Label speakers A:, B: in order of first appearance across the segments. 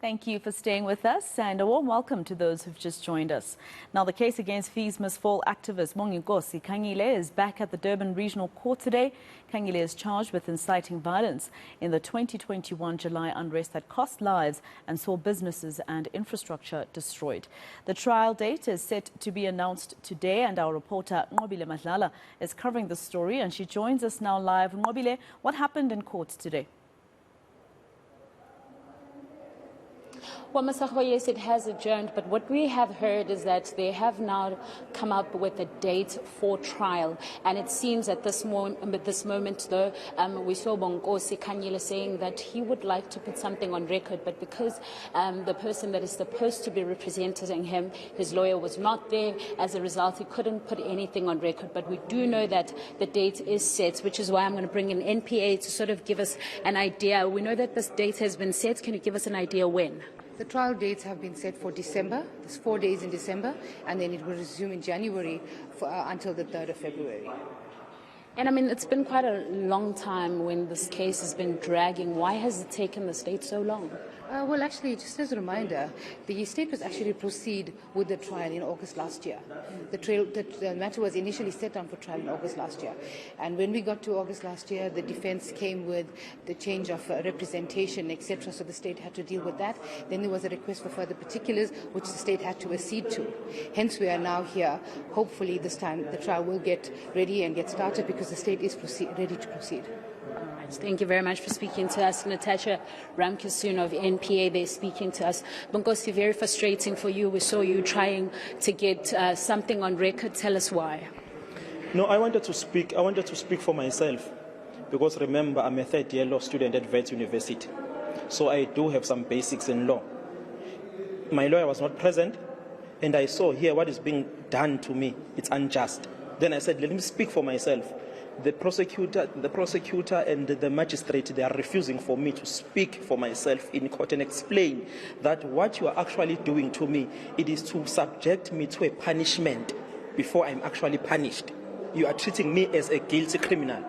A: Thank you for staying with us, and a warm welcome to those who've just joined us. Now, the case against Fees Must Fall activist Bonginkosi Khanyile is back at the Durban Regional Court today. Khanyile is charged with inciting violence in the 2021 July unrest that cost lives and saw businesses and infrastructure destroyed. The trial date is set to be announced today, and our reporter Nqobile Madlala is covering the story, and she joins us now live. Nqobile, what happened in court today?
B: Well, Masahwa, yes, it has adjourned, but what we have heard is that they have now come up with a date for trial. And it seems at this moment, though, we saw Bonginkosi Khanyile saying that he would like to put something on record, but because the person that is supposed to be representing him, his lawyer, was not there, as a result, he couldn't put anything on record. But we do know that the date is set, which is why I'm going to bring in NPA to sort of give us an idea. We know that this date has been set. Can you give us an idea when?
C: The trial dates have been set for December. There's 4 days in December, and then it will resume in January until the 3rd of February.
B: And I mean, it's been quite a long time when this case has been dragging. Why has it taken the state so long?
C: Well, actually, just as a reminder, the state was actually proceed with the trial in August last year. The matter was initially set down for trial in August last year. And when we got to August last year, the defense came with the change of representation, etc., so the state had to deal with that. Then there was a request for further particulars, which the state had to accede to. Hence, we are now here. Hopefully, this time the trial will get ready and get started because the state is ready to proceed.
B: Thank you very much for speaking to us. Natasha Ramkisoon of NPA, they're speaking to us. Bonginkosi, very frustrating for you. We saw you trying to get something on record. Tell us why.
D: No, I wanted to speak for myself because remember, I'm a third-year law student at Wits University. So I do have some basics in law. My lawyer was not present, and I saw here what is being done to me. It's unjust. Then I said, let me speak for myself. The prosecutor and the magistrate, they are refusing for me to speak for myself in court and explain that what you are actually doing to me, it is to subject me to a punishment before I'm actually punished. You are treating me as a guilty criminal.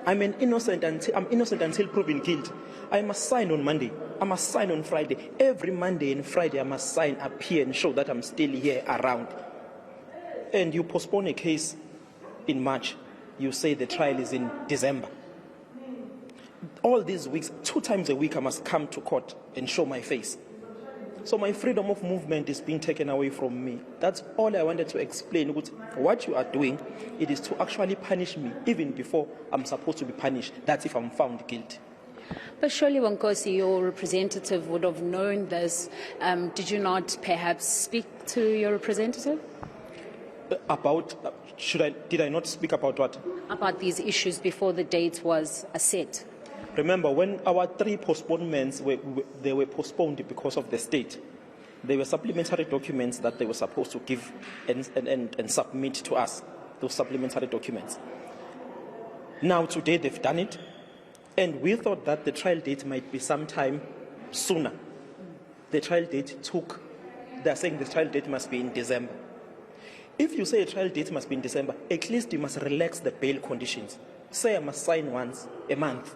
D: I'm innocent until proven guilty. I must sign on Monday. I must sign on Friday. Every Monday and Friday, I must sign up here and show that I'm still here around. And you postpone a case in March. You say the trial is in December. All these weeks, 2 times a week, I must come to court and show my face. So my freedom of movement is being taken away from me. That's all I wanted to explain. What you are doing, it is to actually punish me, even before I'm supposed to be punished. That's if I'm found guilty.
B: But surely, Bonginkosi, your representative would have known this. Did you not perhaps speak to your representative?
D: Did I not speak about what?
B: About these issues before the date was set.
D: Remember, when our 3 postponements were postponed because of the state, there were supplementary documents that they were supposed to give and submit to us, those supplementary documents. Now, today, they've done it, and we thought that the trial date might be sometime sooner. They're saying the trial date must be in December. If you say a trial date must be in December, at least you must relax the bail conditions. Say I must sign once a month.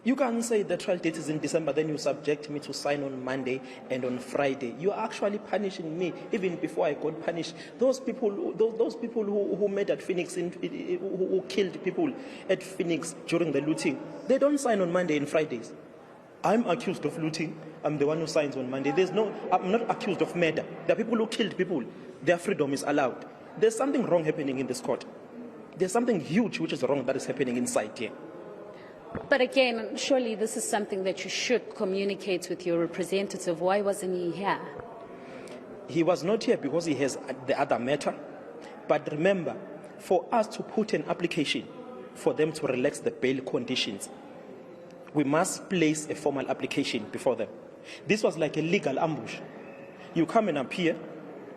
D: You can't say the trial date is in December, then you subject me to sign on Monday and on Friday. You are actually punishing me even before I got punished. Those people who made at Phoenix, who killed people at Phoenix during the looting, they don't sign on Monday and Fridays. I'm accused of looting. I'm the one who signs on Monday. I'm not accused of murder. There are people who killed people. Their freedom is allowed. There's something wrong happening in this court. There's something huge which is wrong that is happening inside here.
B: But again, surely this is something that you should communicate with your representative. Why wasn't he here?
D: He was not here because he has the other matter. But remember, for us to put an application for them to relax the bail conditions, we must place a formal application before them. This was like a legal ambush. You come and appear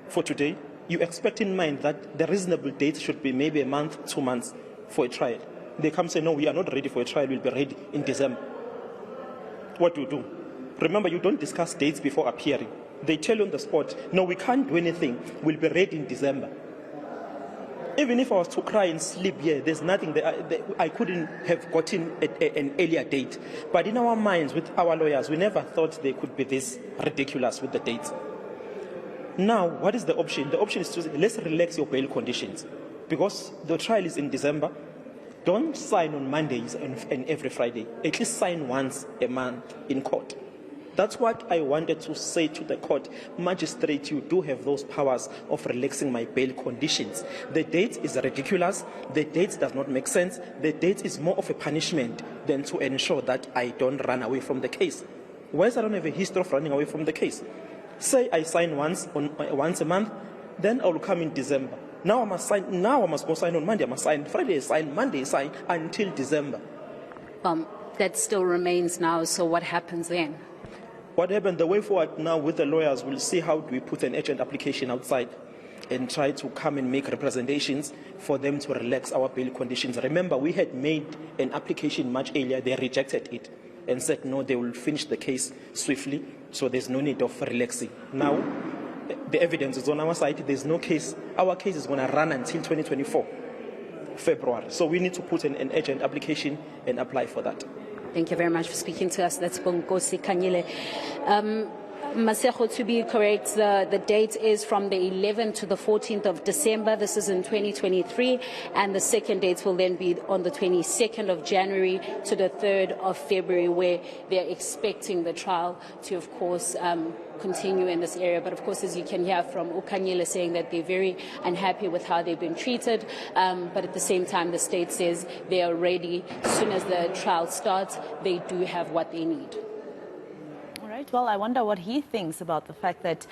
D: for today, you expect in mind that the reasonable date should be maybe a month, 2 months for a trial. They come say, no, we are not ready for a trial, we'll be ready in December. What do you do? Remember, you don't discuss dates before appearing. They tell you on the spot, no, we can't do anything, we'll be ready in December. Even if I was to cry and sleep here, there's nothing that I couldn't have gotten an earlier date. But in our minds, with our lawyers, we never thought they could be this ridiculous with the dates. Now, what is the option? The option is to say, let's relax your bail conditions. Because the trial is in December, don't sign on Mondays and every Friday. At least sign once a month in court. That's what I wanted to say to the court. Magistrate, you do have those powers of relaxing my bail conditions. The date is ridiculous. The date does not make sense. The date is more of a punishment than to ensure that I don't run away from the case. Whereas I don't have a history of running away from the case. Say I sign once a month, then I will come in December. Now I must sign. Now I must go sign on Monday. I must sign Friday. Sign Monday. Sign until December.
B: That still remains now. So what happens then?
D: What happened? The way forward now with the lawyers, we'll see how do we put an urgent application outside and try to come and make representations for them to relax our bail conditions. Remember, we had made an application much earlier. They rejected it and said no, they will finish the case swiftly. So there's no need of relaxing. Now, the evidence is on our side. There's no case. Our case is going to run until 2024, February. So we need to put an urgent application and apply for that.
B: Thank you very much for speaking to us. That's Bonginkosi Khanyile. Masego, to be correct, the date is from the 11th to the 14th of December. This is in 2023. And the second date will then be on the 22nd of January to the 3rd of February, where they're expecting the trial to, of course, continue in this area. But of course, as you can hear from Khanyile saying that they're very unhappy with how they've been treated. But at the same time, the state says they are ready. As soon as the trial starts, they do have what they need.
A: Right. Well, I wonder what he thinks about the fact that,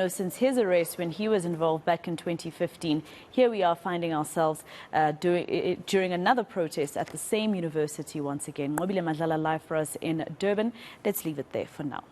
A: since his arrest when he was involved back in 2015, here we are finding ourselves during another protest at the same university once again. Mobile Madlala live for us in Durban. Let's leave it there for now.